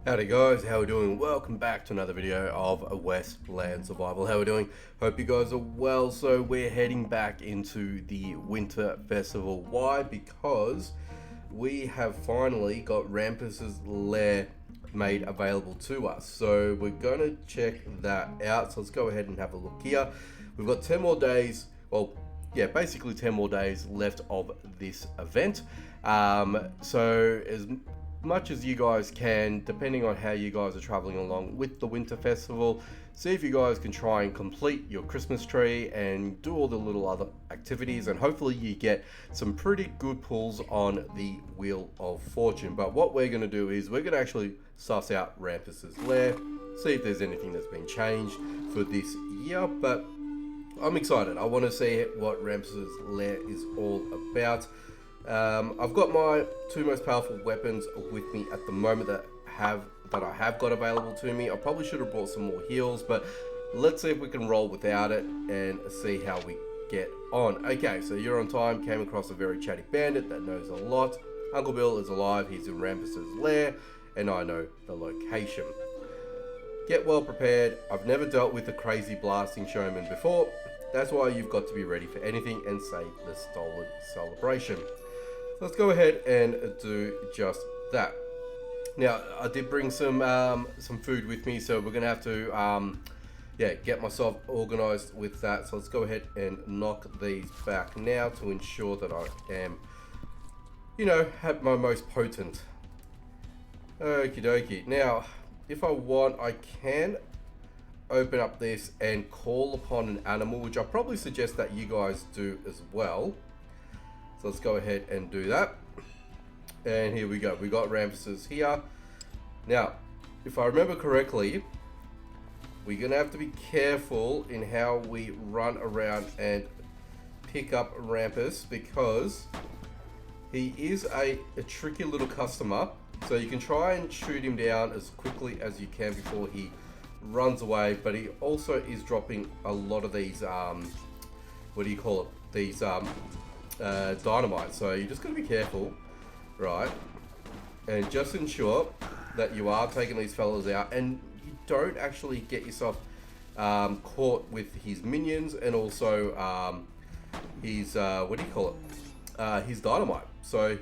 Howdy guys, how we doing? Welcome back to another video of Westland Survival. How we doing? Hope you guys are well. So we're heading back into the Winter Festival. Why? Because we have finally got Rampus's lair made available to us. So we're gonna check that out. So let's go ahead and have a look here. We've got 10 more days. Well, yeah, basically 10 more days left of this event. So as much as you guys can, depending on how you guys are traveling along with the Winter Festival, see if you guys can try and complete your Christmas tree and do all the little other activities, and hopefully you get some pretty good pulls on the Wheel of Fortune. But what we're going to do is we're going to actually suss out Rampus's lair, see if there's anything that's been changed for this year. But I'm excited. I want to see what Rampus's lair is all about. I've got my two most powerful weapons with me at the moment that I have got available to me. I probably should have brought some more heals, but let's see if we can roll without it and see how we get on. Okay, so you're on time. Came across a very chatty bandit that knows a lot. Uncle Bill is alive. He's in Rampus's lair, and I know the location. Get well prepared. I've never dealt with a crazy blasting showman before. That's why you've got to be ready for anything and save the stolen celebration. Let's go ahead and do just that. Now, I did bring some food with me, so we're gonna have to get myself organized with that. So let's go ahead and knock these back now to ensure that I am, have my most potent. Okie dokie. Now, if I want, I can open up this and call upon an animal, which I probably suggest that you guys do as well. So let's go ahead and do that. And here we go. We got Rampuses here. Now, if I remember correctly, we're going to have to be careful in how we run around and pick up Rampus, because he is a tricky little customer. So you can try and shoot him down as quickly as you can before he runs away, but he also is dropping a lot of these, these dynamite. So you just got to be careful, right? And just ensure that you are taking these fellas out and you don't actually get yourself caught with his minions and also his his dynamite. So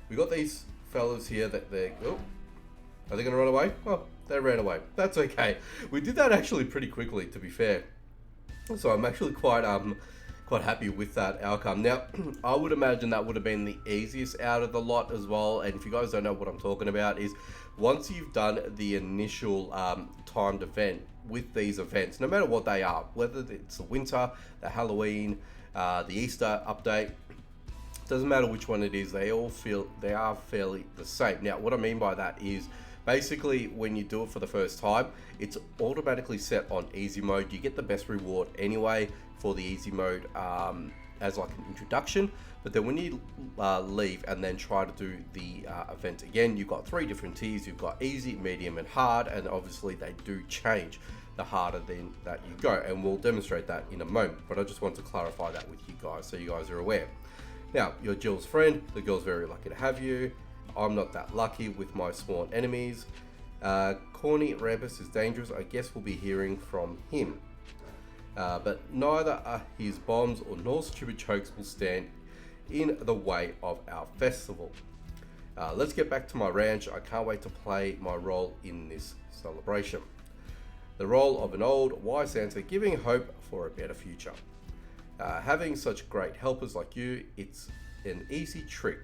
we got these fellas here that are they gonna run away? Well, they ran away. That's okay. We did that actually pretty quickly, to be fair. So I'm actually quite happy with that outcome. Now, I would imagine that would have been the easiest out of the lot as well. And if you guys don't know what I'm talking about, is once you've done the initial timed event with these events, no matter what they are, whether it's the winter, the Halloween, the Easter update, doesn't matter which one it is, they are fairly the same. Now, what I mean by that is basically when you do it for the first time, it's automatically set on easy mode. You get the best reward anyway for the easy mode as like an introduction, but then when you leave and then try to do the event again, you've got 3 different tiers. You've got easy, medium and hard, and obviously they do change the harder then that you go, and we'll demonstrate that in a moment, but I just want to clarify that with you guys so you guys are aware. Now, you're Jill's friend. The girl's very lucky to have you. I'm not that lucky with my spawn enemies. Corny Rampus is dangerous. I guess we'll be hearing from him. But neither his bombs or nor stupid chokes will stand in the way of our festival. Let's get back to my ranch. I can't wait to play my role in this celebration. The role of an old, wise Santa giving hope for a better future. Having such great helpers like you, it's an easy trick.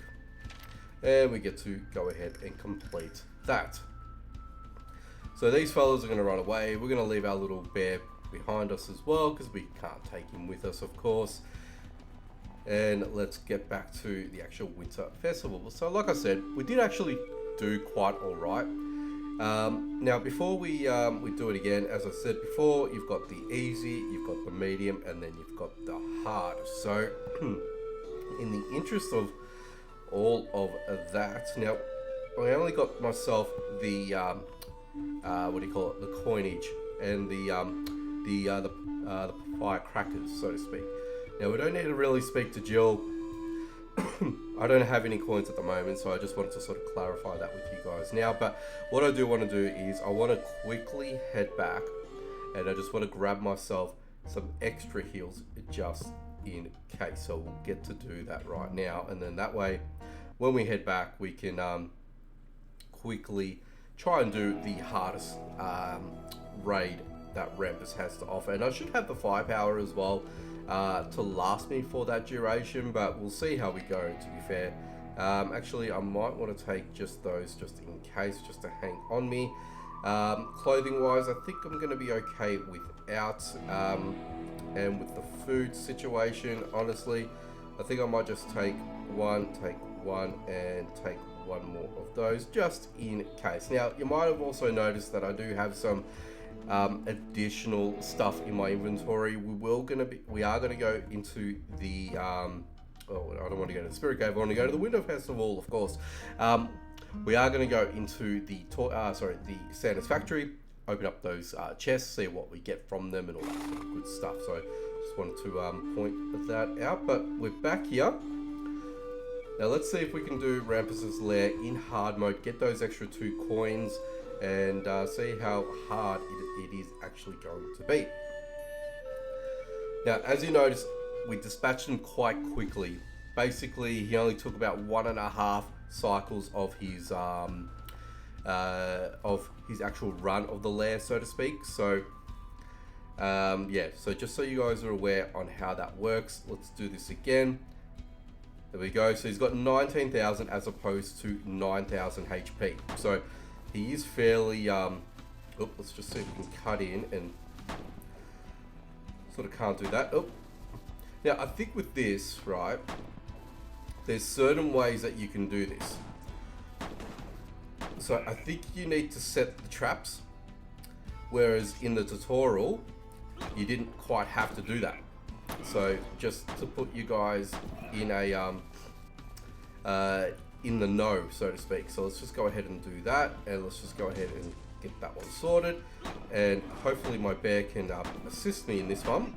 And we get to go ahead and complete that. So these fellas are going to run away. We're going to leave our little bear behind us as well, because we can't take him with us, of course. And let's get back to the actual Winter Festival. So like I said, we did actually do quite alright. Now before we do it again, as I said before, you've got the easy, you've got the medium, and then you've got the hard. So in the interest of all of that, now I only got myself the the coinage and the firecrackers, so to speak. Now we don't need to really speak to Jill. I don't have any coins at the moment, so I just wanted to sort of clarify that with you guys now. But what I do want to do is I want to quickly head back, and I just want to grab myself some extra heals just in case. So we'll get to do that right now, and then that way when we head back we can quickly try and do the hardest raid that Rampus has to offer. And I should have the firepower as well to last me for that duration, but we'll see how we go, to be fair. Actually, I might want to take just those just in case, just to hang on me. Clothing wise, I think I'm going to be okay without, and with the food situation, honestly, I think I might just take one, and take one more of those just in case. Now, you might have also noticed that I do have some additional stuff in my inventory. We are gonna go into the oh, I don't want to go to the Spirit Cave. I want to go to the Winter Festival, of course. We are going to go into the Santa's factory, open up those chests, see what we get from them, and all that sort of good stuff. So just wanted to point that out. But we're back here. Now let's see if we can do Rampus's lair in hard mode, get those extra 2 coins, and see how hard it is actually going to be. Now, as you notice, we dispatched him quite quickly. Basically, he only took about 1.5 cycles of his actual run of the lair, so to speak. So yeah, so just so you guys are aware on how that works, let's do this again. There we go. So he's got 19,000 as opposed to 9,000 HP. So he is fairly let's just see if we can cut in, and sort of can't do that. Now I think with this, right, there's certain ways that you can do this. So I think you need to set the traps, whereas in the tutorial you didn't quite have to do that. So just to put you guys in a in the know, so to speak. So let's just go ahead and do that, and let's just go ahead and get that one sorted, and hopefully my bear can assist me in this one.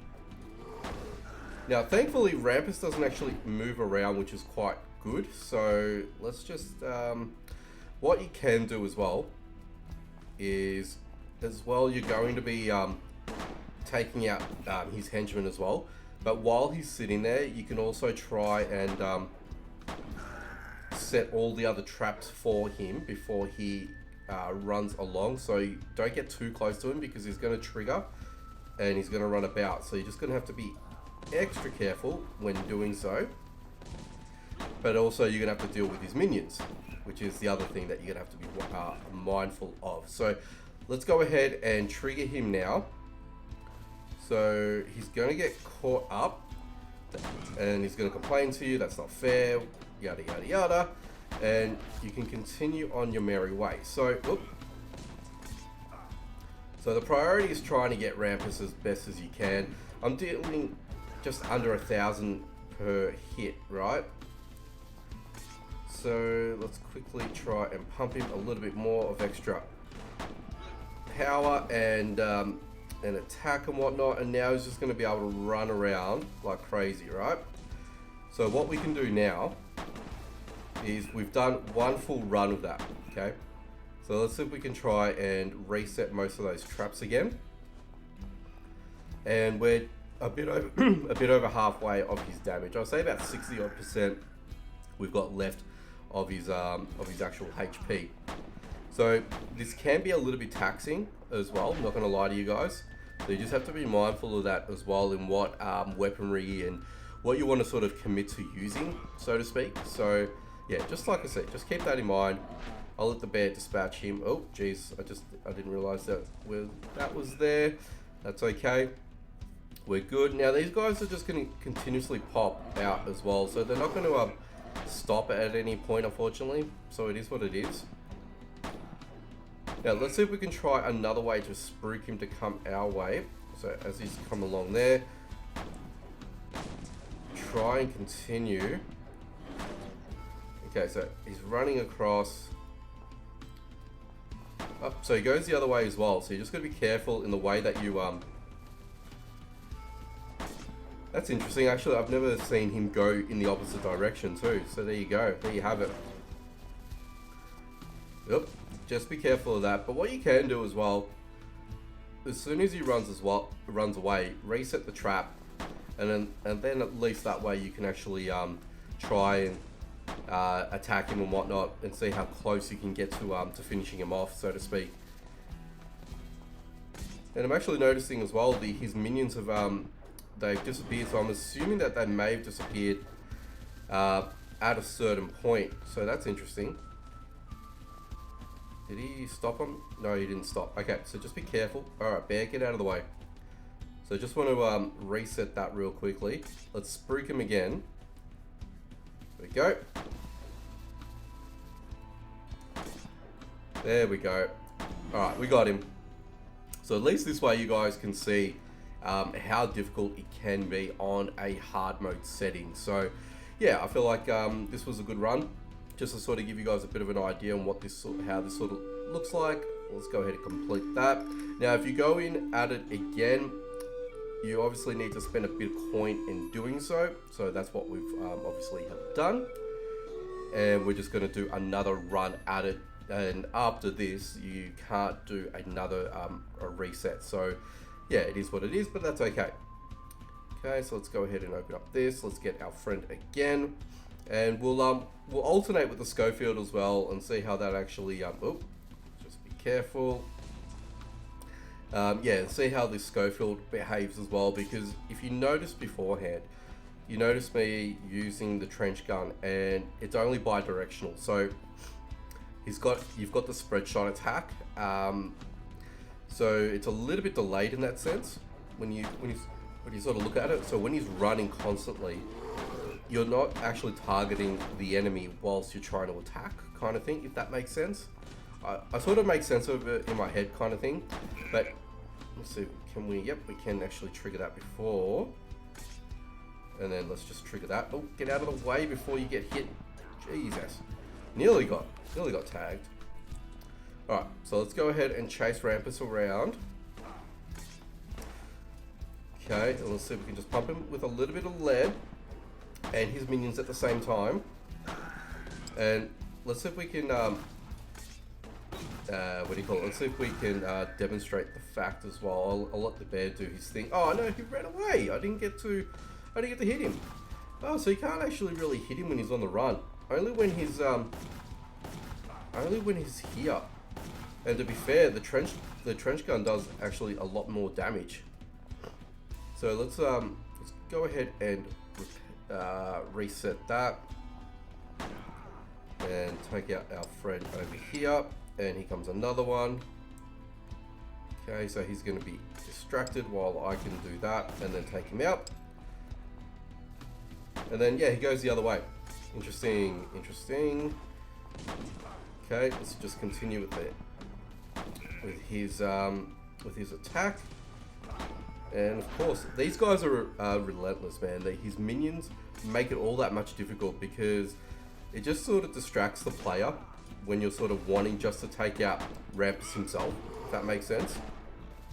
Now, thankfully, Rampus doesn't actually move around, which is quite good. So let's just, what you can do as well is, you're going to be taking out his henchmen as well. But while he's sitting there, you can also try and set all the other traps for him before he runs along. So you don't get too close to him, because he's going to trigger and he's going to run about. So you're just going to have to be extra careful when doing so, but also you're gonna have to deal with his minions, which is the other thing that you're gonna have to be mindful of. So let's go ahead and trigger him now. So he's gonna get caught up, and he's gonna complain to you, that's not fair, yada yada yada, and you can continue on your merry way. So the priority is trying to get Rampus as best as you can. I'm dealing just under 1,000 per hit, right? So let's quickly try and pump him a little bit more of extra power and attack and whatnot, and now he's just going to be able to run around like crazy, right? So what we can do now is we've done one full run of that, okay? So let's see if we can try and reset most of those traps again, and we're a bit over halfway of his damage. I'll say about 60% we've got left of his actual HP. So this can be a little bit taxing as well, I'm not going to lie to you guys. So you just have to be mindful of that as well, in what weaponry and what you want to sort of commit to using, so to speak. So yeah, just like I said, just keep that in mind. I'll let the bear dispatch him. Oh geez, I didn't realize that was there. That's okay. We're good. Now these guys are just going to continuously pop out as well, so they're not going to stop at any point, unfortunately. So it is what it is. Now let's see if we can try another way to spruik him to come our way. So as he's come along there, try and continue. Okay, so he's running across. Oh, so he goes the other way as well. So you just got to be careful in the way that you That's interesting. Actually, I've never seen him go in the opposite direction too. So there you go. There you have it. Yep. Just be careful of that. But what you can do as well, as soon as he runs away, reset the trap, and then at least that way you can actually try and attack him and whatnot, and see how close you can get to finishing him off, so to speak. And I'm actually noticing as well his minions have they've disappeared, so I'm assuming that they may have disappeared at a certain point. So that's interesting. Did he stop him? No, he didn't stop. Okay, so just be careful. Alright, bear, get out of the way. So just want to reset that real quickly. Let's spruik him again. There we go. There we go. Alright, we got him. So at least this way you guys can see how difficult it can be on a hard mode setting. So yeah, I feel like this was a good run. Just to sort of give you guys a bit of an idea on how this sort of looks like. Let's go ahead and complete that. Now, if you go in at it again, you obviously need to spend a bit of coin in doing so. So that's what we've obviously have done. And we're just going to do another run at it. And after this, you can't do another a reset. So yeah, it is what it is, but that's okay. Okay, so let's go ahead and open up this. Let's get our friend again. And we'll alternate with the Schofield as well and see how that actually just be careful. Yeah, see how this Schofield behaves as well, because if you notice beforehand, you notice me using the trench gun and it's only bi-directional. So you've got the spread shot attack. So it's a little bit delayed in that sense when you sort of look at it. So when he's running constantly, you're not actually targeting the enemy whilst you're trying to attack, kind of thing, if that makes sense. I sort of make sense of it in my head, kind of thing. But let's see, can we? Yep, we can actually trigger that before. And then let's just trigger that. Oh, get out of the way before you get hit. Jesus, nearly got tagged. All right, so let's go ahead and chase Rampus around. Okay, and let's see if we can just pump him with a little bit of lead and his minions at the same time. And let's see if we can what do you call it? Let's see if we can demonstrate the fact as well. I'll let the bear do his thing. Oh no, he ran away. I didn't get to hit him. Oh, so you can't actually really hit him when he's on the run. Only when he's here. And to be fair, the trench gun does actually a lot more damage. So let's go ahead and reset that and take out our friend over here, and here comes another one. Okay, so he's going to be distracted while I can do that and then take him out, and then yeah, he goes the other way. Interesting. Okay, let's just continue with his attack. And of course, these guys are relentless, man. His minions make it all that much difficult because it just sort of distracts the player when you're sort of wanting just to take out Rampus himself, if that makes sense.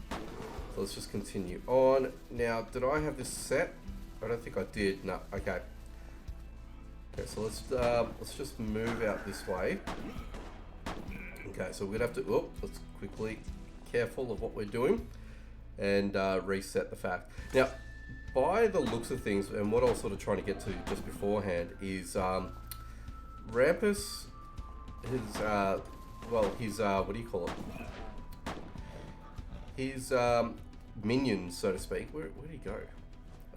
So let's just continue on. Now, did I have this set? I don't think I did. No, okay. Okay, so let's just move out this way. Okay, so we're gonna have to, let's quickly, careful of what we're doing. And reset the fact. Now, by the looks of things, and what I was sort of trying to get to just beforehand is Rampus, his what do you call it? His minions, so to speak. Where did he go?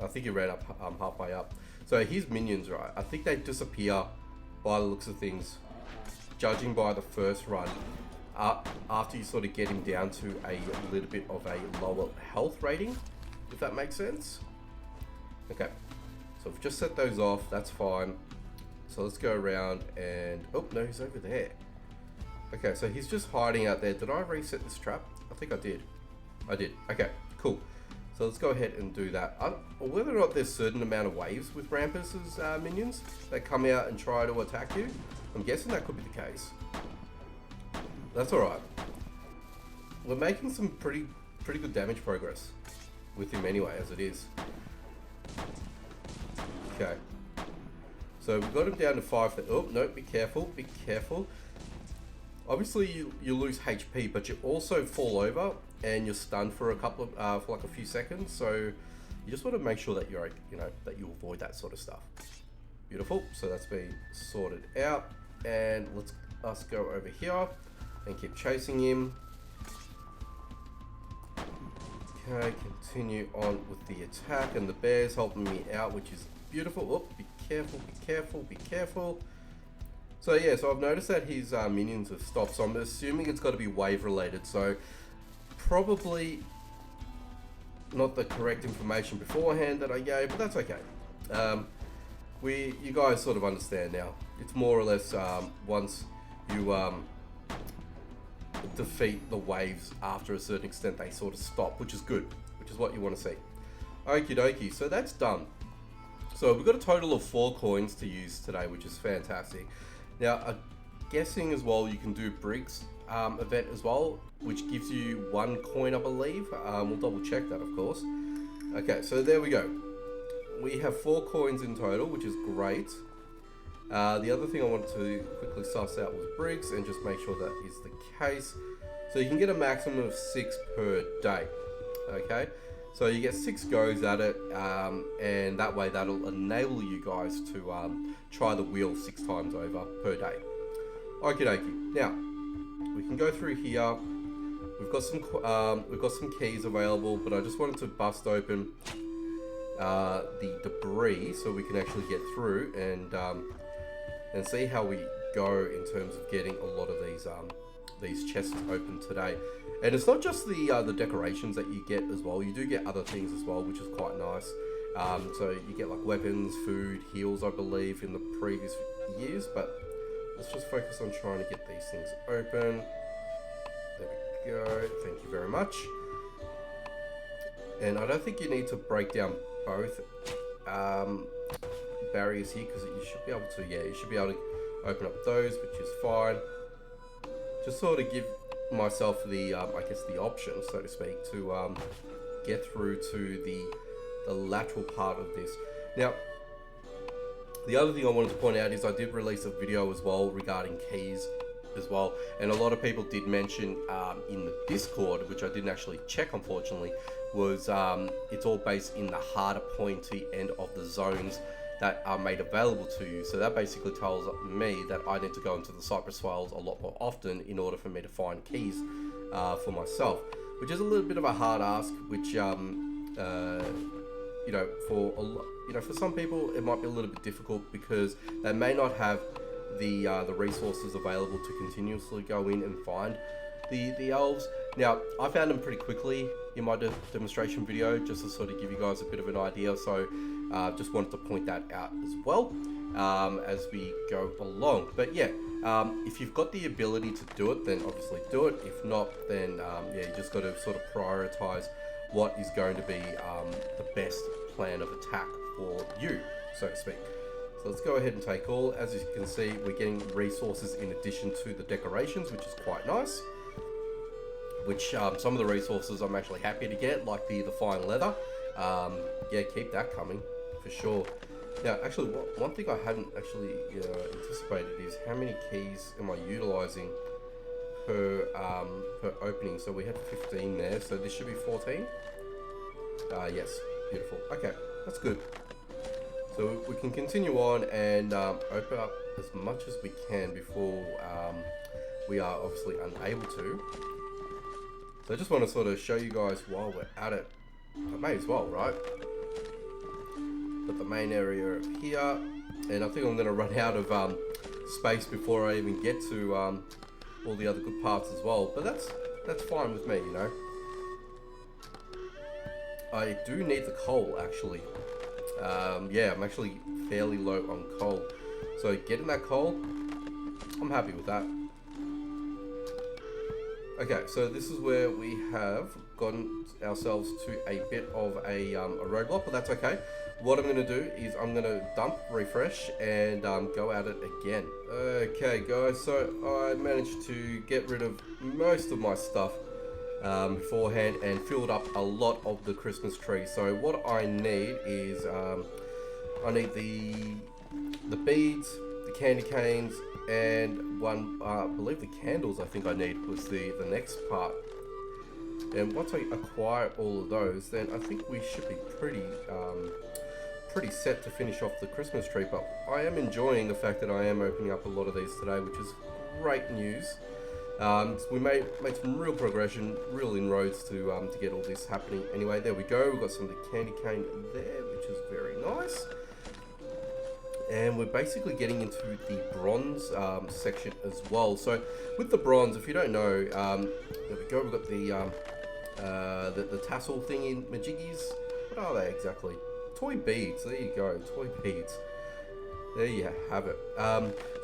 I think he ran up halfway up. So his minions, right? I think they disappear by the looks of things, judging by the first run. After you sort of get him down to a little bit of a lower health rating, if that makes sense. Okay, so we've just set those off, that's fine. So let's go around and, oh no, he's over there. Okay, so he's just hiding out there. Did I reset this trap? I think I did. Okay, cool. So let's go ahead and do that. Whether or not there's a certain amount of waves with Rampus's minions that come out and try to attack you, I'm guessing that could be the case. That's alright. We're making some pretty good damage progress with him anyway, as it is. Okay. So we've got him down to 5. Oh, no, be careful, be careful. Obviously, you lose HP, but you also fall over and you're stunned for a couple of, for like a few seconds. So you just want to make sure that you're, that you avoid that sort of stuff. Beautiful. So that's been sorted out, and let's us go over here and keep chasing him. Okay, continue on with the attack, and the bear's helping me out, which is beautiful. Oh, be careful, be careful, be careful. So yeah, so I've noticed that his minions have stopped, so I'm assuming it's got to be wave related. So probably not the correct information beforehand that I gave, but that's okay. You guys sort of understand now. It's more or less once you defeat the waves after a certain extent, they sort of stop, which is good, which is what you want to see. Okie dokie, so that's done. So we've got a total of 4 coins to use today, which is fantastic. Now, I'm guessing as well you can do Briggs event as well, which gives you 1 coin, I believe. We'll double check that, of course. Okay, so there we go. We have 4 coins in total, which is great. The other thing I wanted to quickly suss out was Briggs, and just make sure that is the case. So you can get a maximum of 6 per day. Okay, so you get 6 goes at it, and that way that'll enable you guys to try the wheel 6 times over per day. Okie dokie. Now we can go through here. We've got some keys available, but I just wanted to bust open the debris so we can actually get through and see how we go in terms of getting a lot of these chests open today. And it's not just the decorations that you get as well. You do get other things as well, which is quite nice. So you get like weapons, food, heals, I believe, in the previous years. But let's just focus on trying to get these things open. There we go. Thank you very much. And I don't think you need to break down both barriers here, because you should be able to, yeah, you should be able to open up those, which is fine. Just sort of give myself the, I guess, the option, so to speak, to get through to the lateral part of this. Now, the other thing I wanted to point out is I did release a video as well regarding keys as well, and a lot of people did mention in the Discord, which I didn't actually check unfortunately, was it's all based in the harder pointy end of the zones that are made available to you. So that basically tells me that I need to go into the Cypress Swales a lot more often in order for me to find keys for myself, which is a little bit of a hard ask, which for some people it might be a little bit difficult because they may not have the resources available to continuously go in and find the elves. Now, I found them pretty quickly in my demonstration video, just to sort of give you guys a bit of an idea. So just wanted to point that out as well as we go along. But yeah, if you've got the ability to do it, then obviously do it. If not, then yeah, you just got to sort of prioritize what is going to be the best plan of attack for you, so to speak. So let's go ahead and take all. As you can see, we're getting resources in addition to the decorations, which is quite nice. Which some of the resources I'm actually happy to get, like the fine leather. Yeah, keep that coming for sure. Now, actually, one thing I hadn't actually anticipated is how many keys am I utilizing per opening. So we had 15 there, so this should be 14. Yes, beautiful. Okay, that's good. So we can continue on and open up as much as we can before we are obviously unable to. So I just want to sort of show you guys while we're at it. I may as well, right? Got the main area up here, and I think I'm going to run out of space before I even get to all the other good parts as well. But that's fine with me, you know. I do need the coal actually. Yeah, I'm actually fairly low on coal. So getting that coal, I'm happy with that. Okay, so this is where we have gotten ourselves to a bit of a roadblock, but that's okay. What I'm going to do is I'm going to dump, refresh, and go at it again. Okay, guys, so I managed to get rid of most of my stuff beforehand and filled up a lot of the Christmas tree. So what I need is I need the beads, the candy canes, and one, I believe the candles I think I need was the next part. And once I acquire all of those, then I think we should be pretty set to finish off the Christmas tree. But I am enjoying the fact that I am opening up a lot of these today, which is great news. We made some real progression, real inroads to get all this happening. Anyway, there we go. We've got some of the candy cane there, which is very nice. And we're basically getting into the bronze section as well. So with the bronze, if you don't know, there we go. We've got the tassel thing in Majiggies. What are they exactly? Toy beads. There you go. Toy beads. There you have it.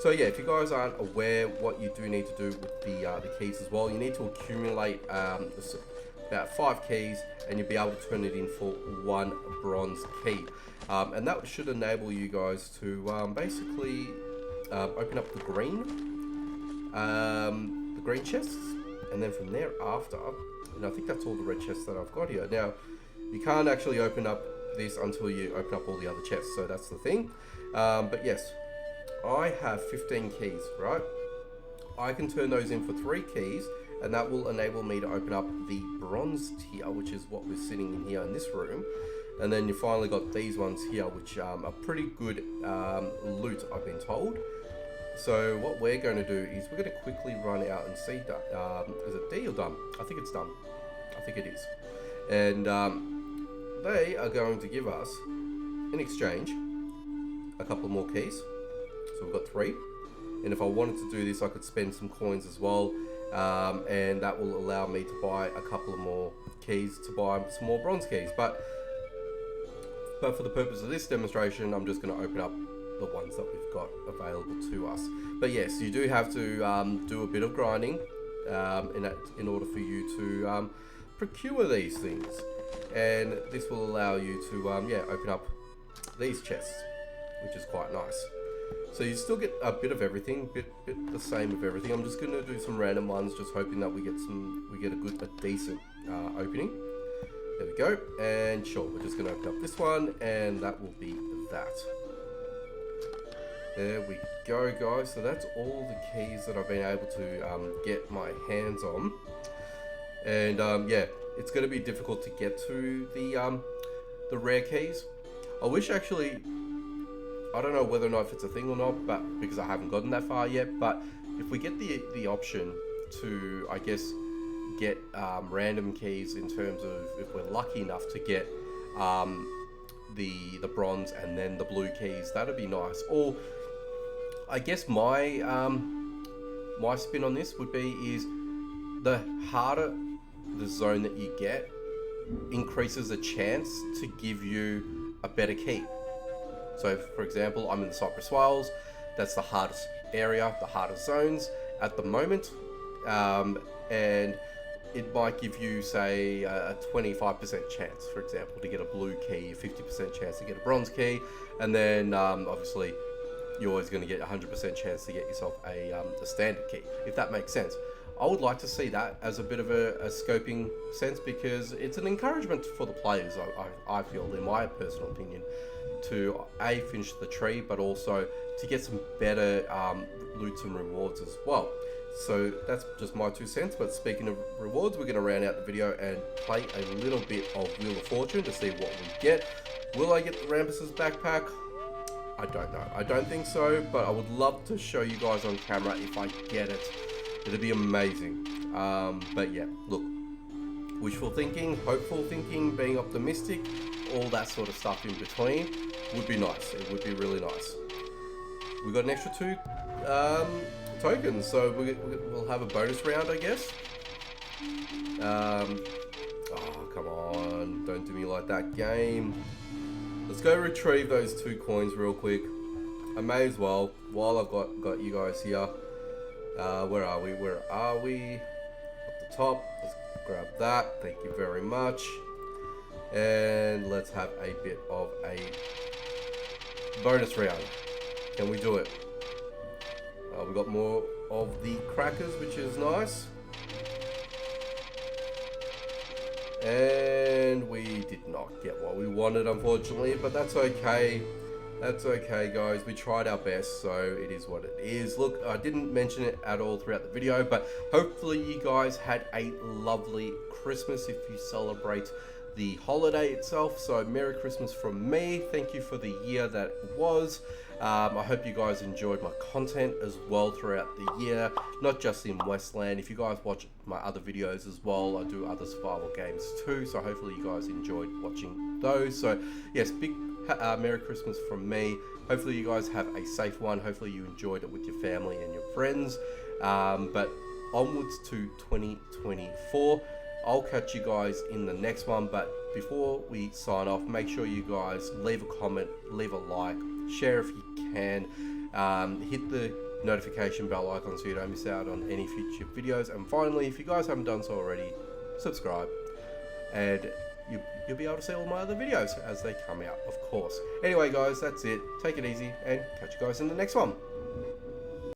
So yeah, if you guys aren't aware, what you do need to do with the keys as well, you need to accumulate about 5 keys, and you'll be able to turn it in for 1 bronze key. And that should enable you guys to basically open up the green chests, and then from there after, and I think that's all the red chests that I've got here. Now, you can't actually open up this until you open up all the other chests, so that's the thing. But yes, I have 15 keys, right? I can turn those in for 3 keys, and that will enable me to open up the bronze tier, which is what we're sitting in here in this room. And then you finally got these ones here, which are pretty good loot, I've been told. So what we're going to do is we're going to quickly run out and see, is it D or done? I think it's done. I think it is. And they are going to give us, in exchange, a couple more keys. So we've got 3. And if I wanted to do this, I could spend some coins as well. And that will allow me to buy a couple of more keys to buy some more bronze keys. But for the purpose of this demonstration, I'm just going to open up the ones that we've got available to us. But yes, you do have to do a bit of grinding in order for you to procure these things. And this will allow you to open up these chests, which is quite nice. So you still get a bit of everything, bit the same of everything. I'm just going to do some random ones, just hoping that we get a decent opening. There we go, and sure, we're just going to open up this one, and that will be that. There we go, guys. So that's all the keys that I've been able to get my hands on. And yeah, it's going to be difficult to get to the rare keys. I wish actually, I don't know whether or not if it's a thing or not, but because I haven't gotten that far yet. But if we get the option to, I guess, get random keys in terms of if we're lucky enough to get the bronze and then the blue keys, that'd be nice. Or I guess my my spin on this would be is the harder the zone that you get increases the chance to give you a better key. So for example, I'm in the Cypress Wales, that's the hardest area, the hardest zones at the moment, and it might give you, say, a 25% chance, for example, to get a blue key, a 50% chance to get a bronze key, and then obviously you're always going to get a 100% chance to get yourself a standard key, if that makes sense. I would like to see that as a bit of a scoping sense, because it's an encouragement for the players, I feel, in my personal opinion, to A, finish the tree, but also to get some better loots and rewards as well. So that's just my 2 cents, but speaking of rewards, we're going to round out the video and play a little bit of Wheel of Fortune to see what we get. Will I get the Rampus's backpack? I don't know. I don't think so, but I would love to show you guys on camera if I get it. It'd be amazing. But yeah, look, wishful thinking, hopeful thinking, being optimistic, all that sort of stuff in between would be nice. It would be really nice. We got an extra 2 tokens, so we'll have a bonus round, I guess. Oh, come on, don't do me like that, game. Let's go retrieve those 2 coins real quick. I may as well, while I've got you guys here. Where are we? At the top. Let's grab that. Thank you very much. And let's have a bit of a bonus round. Can we do it? We got more of the crackers, which is nice. And we did not get what we wanted, unfortunately, but that's okay. That's okay, guys. We tried our best, so it is what it is. Look, I didn't mention it at all throughout the video, but hopefully you guys had a lovely Christmas if you celebrate the holiday itself. So Merry Christmas from me. Thank you for the year that was. I hope you guys enjoyed my content as well throughout the year, not just in Westland. If you guys watch my other videos as well, I do other survival games too, so hopefully you guys enjoyed watching those. So yes, big Merry Christmas from me. Hopefully you guys have a safe one. Hopefully you enjoyed it with your family and your friends. But onwards to 2024. I'll catch you guys in the next one, but before we sign off, make sure you guys leave a comment, leave a like, share if you can, hit the notification bell icon so you don't miss out on any future videos, and finally, if you guys haven't done so already, subscribe, and you'll be able to see all my other videos as they come out, of course. Anyway guys, that's it. Take it easy, and catch you guys in the next one.